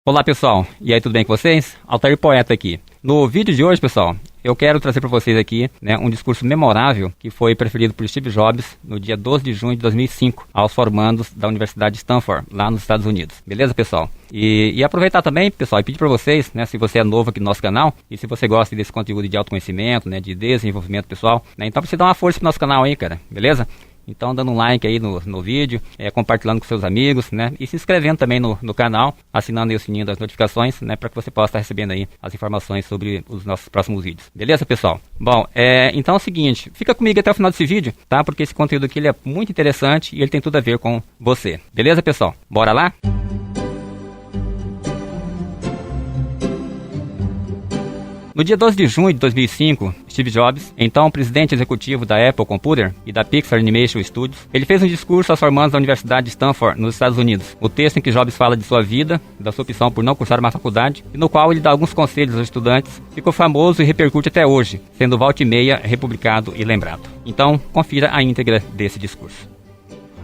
Olá pessoal, e aí tudo bem com vocês? Altair Poeta aqui. No vídeo de hoje, pessoal, eu quero trazer para vocês aqui um discurso memorável que foi preferido por Steve Jobs no dia 12 de junho de 2005 aos formandos da Universidade de Stanford, lá nos Estados Unidos. Beleza, pessoal? E aproveitar também, pessoal, e pedir para vocês, se você é novo aqui no nosso canal e se você gosta desse conteúdo de autoconhecimento, de desenvolvimento pessoal, então pra você dar uma força pro nosso canal aí, cara, beleza? Então dando um like aí no vídeo, compartilhando com seus amigos, e se inscrevendo também no canal, assinando aí o sininho das notificações, para que você possa estar recebendo aí as informações sobre os nossos próximos vídeos. Beleza, pessoal? Bom, então é o seguinte, fica comigo até o final desse vídeo, tá? Porque esse conteúdo aqui ele é muito interessante e ele tem tudo a ver com você. Beleza, pessoal? Bora lá? No dia 12 de junho de 2005, Steve Jobs, então presidente executivo da Apple Computer e da Pixar Animation Studios, ele fez um discurso aos formandos da Universidade de Stanford, nos Estados Unidos. O texto em que Jobs fala de sua vida, da sua opção por não cursar uma faculdade, e no qual ele dá alguns conselhos aos estudantes, ficou famoso e repercute até hoje, sendo volta e meia republicado e lembrado. Então, confira a íntegra desse discurso.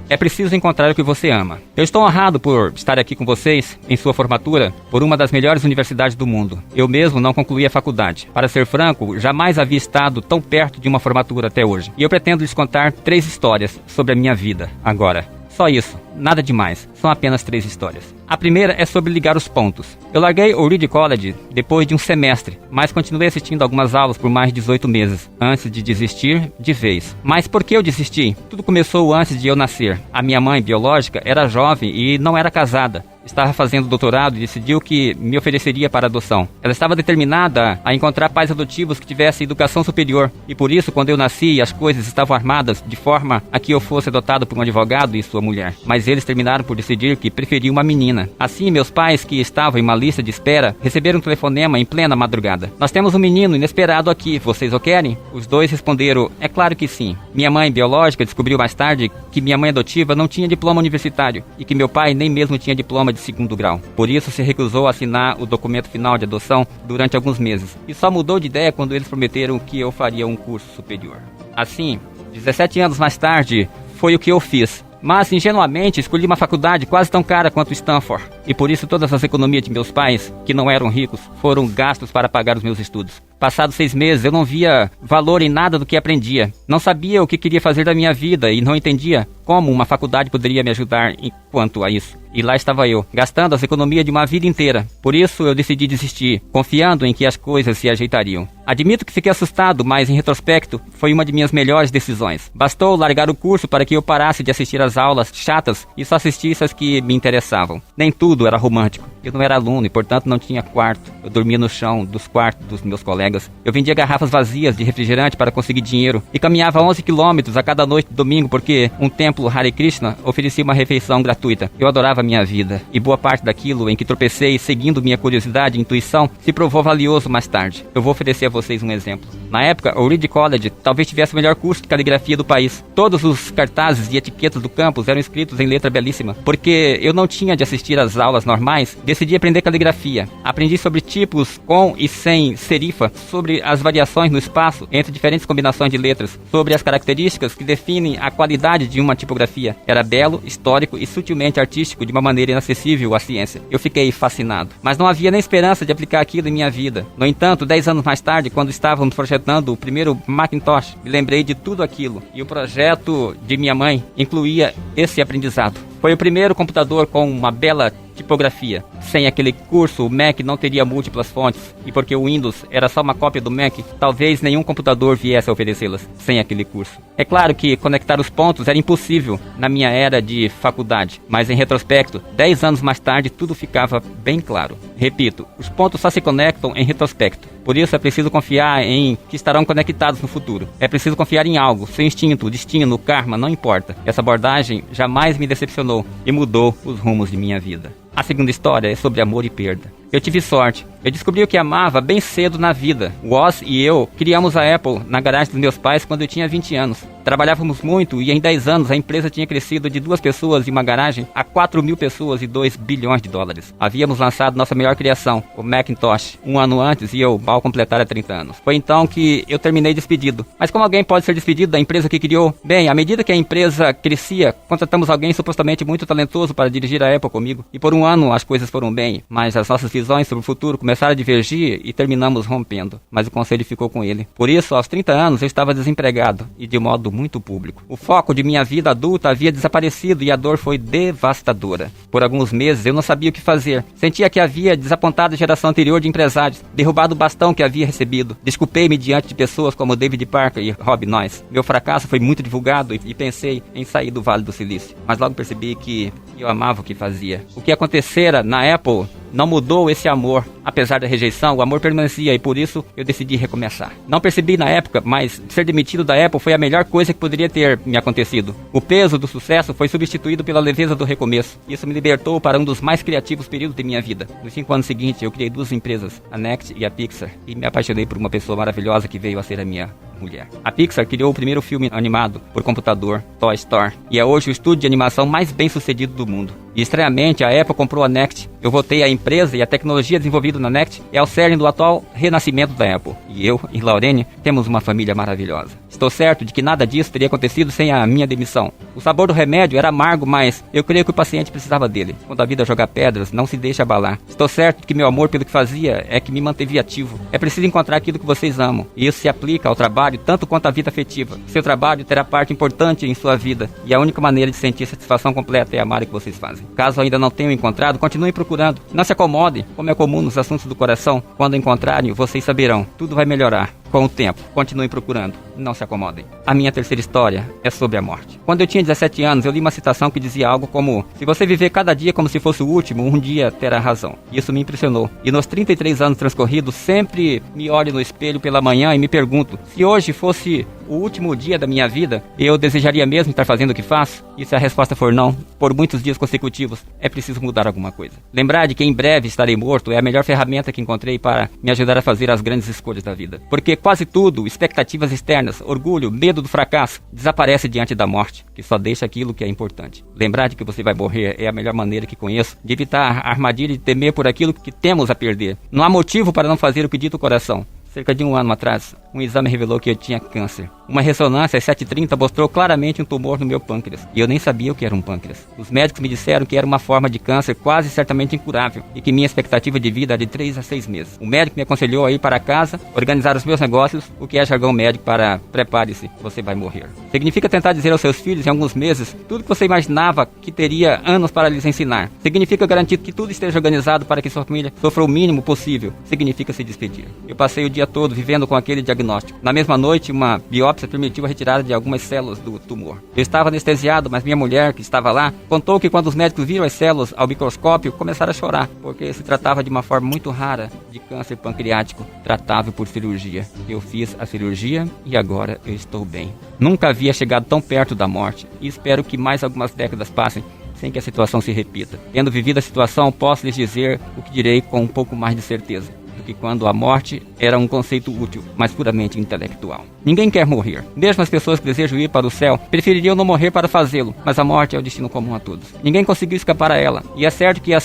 É preciso encontrar o que você ama. Eu estou honrado por estar aqui com vocês em sua formatura por uma das melhores universidades do mundo. Eu mesmo não concluí a faculdade. Para ser franco, jamais havia estado tão perto de uma formatura até hoje. E eu pretendo lhes contar 3 histórias sobre a minha vida agora. Só isso, nada demais, são apenas 3 histórias. A primeira é sobre ligar os pontos. Eu larguei o Reed College depois de um semestre, mas continuei assistindo algumas aulas por mais de 18 meses, antes de desistir de vez. Mas por que eu desisti? Tudo começou antes de eu nascer. A minha mãe biológica era jovem e não era casada. Estava fazendo doutorado e decidiu que me ofereceria para adoção. Ela estava determinada a encontrar pais adotivos que tivessem educação superior. E por isso, quando eu nasci, as coisas estavam armadas de forma a que eu fosse adotado por um advogado e sua mulher. Mas eles terminaram por decidir que preferiam uma menina. Assim, meus pais, que estavam em uma lista de espera, receberam um telefonema em plena madrugada. Nós temos um menino inesperado aqui, vocês o querem? Os dois responderam, é claro que sim. Minha mãe biológica descobriu mais tarde que minha mãe adotiva não tinha diploma universitário e que meu pai nem mesmo tinha diploma de 2º grau. Por isso se recusou a assinar o documento final de adoção durante alguns meses. E só mudou de ideia quando eles prometeram que eu faria um curso superior. Assim, 17 anos mais tarde, foi o que eu fiz. Mas, ingenuamente, escolhi uma faculdade quase tão cara quanto Stanford. E por isso todas as economias de meus pais, que não eram ricos, foram gastos para pagar os meus estudos. Passados 6 meses, eu não via valor em nada do que aprendia. Não sabia o que queria fazer da minha vida e não entendia como uma faculdade poderia me ajudar quanto a isso. E lá estava eu, gastando as economias de uma vida inteira. Por isso eu decidi desistir, confiando em que as coisas se ajeitariam. Admito que fiquei assustado, mas em retrospecto, foi uma de minhas melhores decisões. Bastou largar o curso para que eu parasse de assistir às aulas chatas e só assistisse as que me interessavam. Nem tudo era romântico. Eu não era aluno e, portanto, não tinha quarto. Eu dormia no chão dos quartos dos meus colegas. Eu vendia garrafas vazias de refrigerante para conseguir dinheiro e caminhava 11 quilômetros a cada noite de domingo porque um templo Hare Krishna oferecia uma refeição gratuita. Eu adorava a minha vida e boa parte daquilo em que tropecei seguindo minha curiosidade e intuição se provou valioso mais tarde. Eu vou oferecer a vocês um exemplo. Na época, o Reed College talvez tivesse o melhor curso de caligrafia do país. Todos os cartazes e etiquetas do campus eram escritos em letra belíssima. Porque eu não tinha de assistir às aulas normais, decidi aprender caligrafia. Aprendi sobre tipos com e sem serifa, sobre as variações no espaço entre diferentes combinações de letras, sobre as características que definem a qualidade de uma tipografia. Era belo, histórico e sutilmente artístico de uma maneira inacessível à ciência. Eu fiquei fascinado. Mas não havia nem esperança de aplicar aquilo em minha vida. No entanto, 10 anos mais tarde, quando estávamos projetando o primeiro Macintosh, me lembrei de tudo aquilo. E o projeto de minha mãe incluía esse aprendizado. Foi o primeiro computador com uma bela tipografia. Sem aquele curso, o Mac não teria múltiplas fontes, e porque o Windows era só uma cópia do Mac, talvez nenhum computador viesse a oferecê-las sem aquele curso. É claro que conectar os pontos era impossível na minha era de faculdade, mas em retrospecto, 10 anos mais tarde, tudo ficava bem claro. Repito, os pontos só se conectam em retrospecto. Por isso é preciso confiar em que estarão conectados no futuro. É preciso confiar em algo, seu instinto, destino, karma, não importa. Essa abordagem jamais me decepcionou e mudou os rumos de minha vida. A segunda história é sobre amor e perda. Eu tive sorte. Eu descobri o que amava bem cedo na vida. O Oz e eu criamos a Apple na garagem dos meus pais quando eu tinha 20 anos. Trabalhávamos muito e em 10 anos a empresa tinha crescido de 2 pessoas e uma garagem a 4.000 pessoas e 2 bilhões de dólares. Havíamos lançado nossa melhor criação, o Macintosh, 1 ano antes e eu mal completara 30 anos. Foi então que eu terminei despedido. Mas como alguém pode ser despedido da empresa que criou? Bem, à medida que a empresa crescia, contratamos alguém supostamente muito talentoso para dirigir a Apple comigo. E por 1 ano as coisas foram bem, mas as nossas visões sobre o futuro começaram a divergir e terminamos rompendo. Mas o conselho ficou com ele. Por isso, aos 30 anos, eu estava desempregado e de modo muito público. O foco de minha vida adulta havia desaparecido e a dor foi devastadora. Por alguns meses eu não sabia o que fazer. Sentia que havia desapontado a geração anterior de empresários, derrubado o bastão que havia recebido. Desculpei-me diante de pessoas como David Parker e Rob Noyce. Meu fracasso foi muito divulgado e pensei em sair do Vale do Silício. Mas logo percebi que eu amava o que fazia. O que acontecera na Apple não mudou esse amor. Apesar da rejeição, o amor permanecia e por isso eu decidi recomeçar. Não percebi na época, mas ser demitido da Apple foi a melhor coisa que poderia ter me acontecido. O peso do sucesso foi substituído pela leveza do recomeço. Isso me libertou para um dos mais criativos períodos de minha vida. Nos 5 anos seguintes, eu criei 2 empresas, a Next e a Pixar, e me apaixonei por uma pessoa maravilhosa que veio a ser a minha mulher. A Pixar criou o primeiro filme animado por computador, Toy Story, e é hoje o estúdio de animação mais bem sucedido do mundo. E estranhamente, a Apple comprou a Next. Eu votei a empresa e a tecnologia desenvolvida na Next é o cerne do atual renascimento da Apple. E eu e Laurene temos uma família maravilhosa. Estou certo de que nada disso teria acontecido sem a minha demissão. O sabor do remédio era amargo, mas eu creio que o paciente precisava dele. Quando a vida joga pedras, não se deixa abalar. Estou certo de que meu amor pelo que fazia é que me manteve ativo. É preciso encontrar aquilo que vocês amam. E isso se aplica ao trabalho tanto quanto à vida afetiva. Seu trabalho terá parte importante em sua vida. E a única maneira de sentir satisfação completa é amar o que vocês fazem. Caso ainda não tenham encontrado, continuem procurando. Não se acomodem, como é comum nos assuntos do coração. Quando encontrarem, vocês saberão. Tudo vai melhorar. Com o tempo, continuem procurando. Não se acomodem. A minha terceira história é sobre a morte. Quando eu tinha 17 anos, eu li uma citação que dizia algo como: se você viver cada dia como se fosse o último, um dia terá razão. Isso me impressionou. E nos 33 anos transcorridos, sempre me olho no espelho pela manhã e me pergunto: se hoje fosse o último dia da minha vida, eu desejaria mesmo estar fazendo o que faço? E se a resposta for não, por muitos dias consecutivos, é preciso mudar alguma coisa. Lembrar de que em breve estarei morto é a melhor ferramenta que encontrei para me ajudar a fazer as grandes escolhas da vida. Porque quase tudo, expectativas externas, orgulho, medo do fracasso, desaparece diante da morte, que só deixa aquilo que é importante. Lembrar de que você vai morrer é a melhor maneira que conheço de evitar a armadilha de temer por aquilo que temos a perder. Não há motivo para não fazer o que dita o coração. Cerca de 1 ano atrás, um exame revelou que eu tinha câncer. Uma ressonância às 7h30 mostrou claramente um tumor no meu pâncreas. E eu nem sabia o que era um pâncreas. Os médicos me disseram que era uma forma de câncer quase certamente incurável e que minha expectativa de vida era de 3 a 6 meses. O médico me aconselhou a ir para casa, organizar os meus negócios, o que é jargão médico para prepare-se, você vai morrer. Significa tentar dizer aos seus filhos em alguns meses tudo que você imaginava que teria anos para lhes ensinar. Significa garantir que tudo esteja organizado para que sua família sofra o mínimo possível. Significa se despedir. Eu passei o dia todo vivendo com aquele diagnóstico. Na mesma noite, uma biópsia permitiu a retirada de algumas células do tumor. Eu estava anestesiado, mas minha mulher, que estava lá, contou que quando os médicos viram as células ao microscópio, começaram a chorar, porque se tratava de uma forma muito rara de câncer pancreático, tratável por cirurgia. Eu fiz a cirurgia e agora eu estou bem. Nunca havia chegado tão perto da morte e espero que mais algumas décadas passem sem que a situação se repita. Tendo vivido a situação, posso lhes dizer o que direi com um pouco mais de certeza que quando a morte era um conceito útil, mas puramente intelectual. Ninguém quer morrer. Mesmo as pessoas que desejam ir para o céu prefeririam não morrer para fazê-lo, mas a morte é o destino comum a todos. Ninguém conseguiu escapar a ela. E é certo que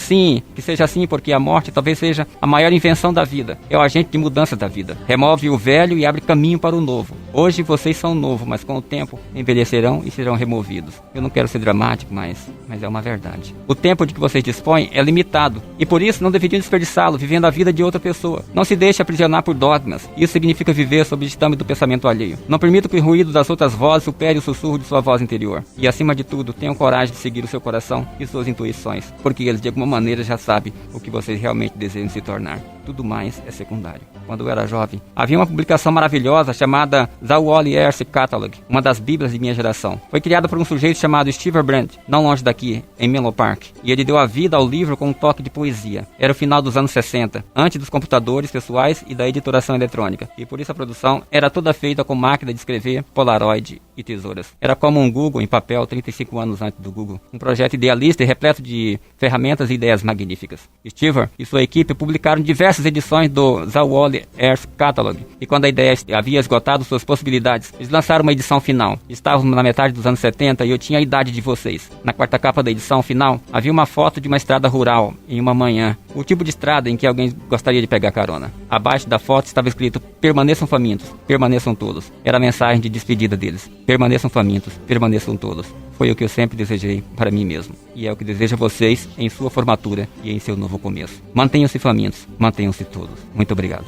seja assim, porque a morte talvez seja a maior invenção da vida. É o agente de mudança da vida. Remove o velho e abre caminho para o novo. Hoje vocês são novo, mas com o tempo envelhecerão e serão removidos. Eu não quero ser dramático, mas é uma verdade. O tempo de que vocês dispõem é limitado e por isso não deveriam desperdiçá-lo vivendo a vida de outra pessoa. Não se deixe aprisionar por dogmas. Isso significa viver sob o ditame do pensamento alheio. Não permita que o ruído das outras vozes supere o sussurro de sua voz interior. E acima de tudo, tenham coragem de seguir o seu coração e suas intuições, porque eles de alguma maneira já sabem o que vocês realmente desejam se tornar. Tudo mais é secundário. Quando eu era jovem, havia uma publicação maravilhosa chamada The Wally Earth Catalog, uma das bíblias de minha geração. Foi criada por um sujeito chamado Steve Brandt, não longe daqui, em Menlo Park. E ele deu a vida ao livro com um toque de poesia. Era o final dos anos 60, antes dos computadores computadores pessoais e da editoração eletrônica, e por isso a produção era toda feita com máquina de escrever, Polaroid e tesouras. Era como um Google em papel 35 anos antes do Google. Um projeto idealista e repleto de ferramentas e ideias magníficas. Stewart e sua equipe publicaram diversas edições do Zawwali Earth Catalog, e quando a ideia havia esgotado suas possibilidades, eles lançaram uma edição final. Estávamos na metade dos anos 70 e eu tinha a idade de vocês. Na quarta capa da edição final, havia uma foto de uma estrada rural, em uma manhã, o tipo de estrada em que alguém gostaria de pegar carona. Abaixo da foto estava escrito: permaneçam famintos, permaneçam todos. Era a mensagem de despedida deles. Permaneçam famintos, permaneçam todos. Foi o que eu sempre desejei para mim mesmo, e é o que desejo a vocês em sua formatura e em seu novo começo. Mantenham-se famintos, mantenham-se todos. Muito obrigado.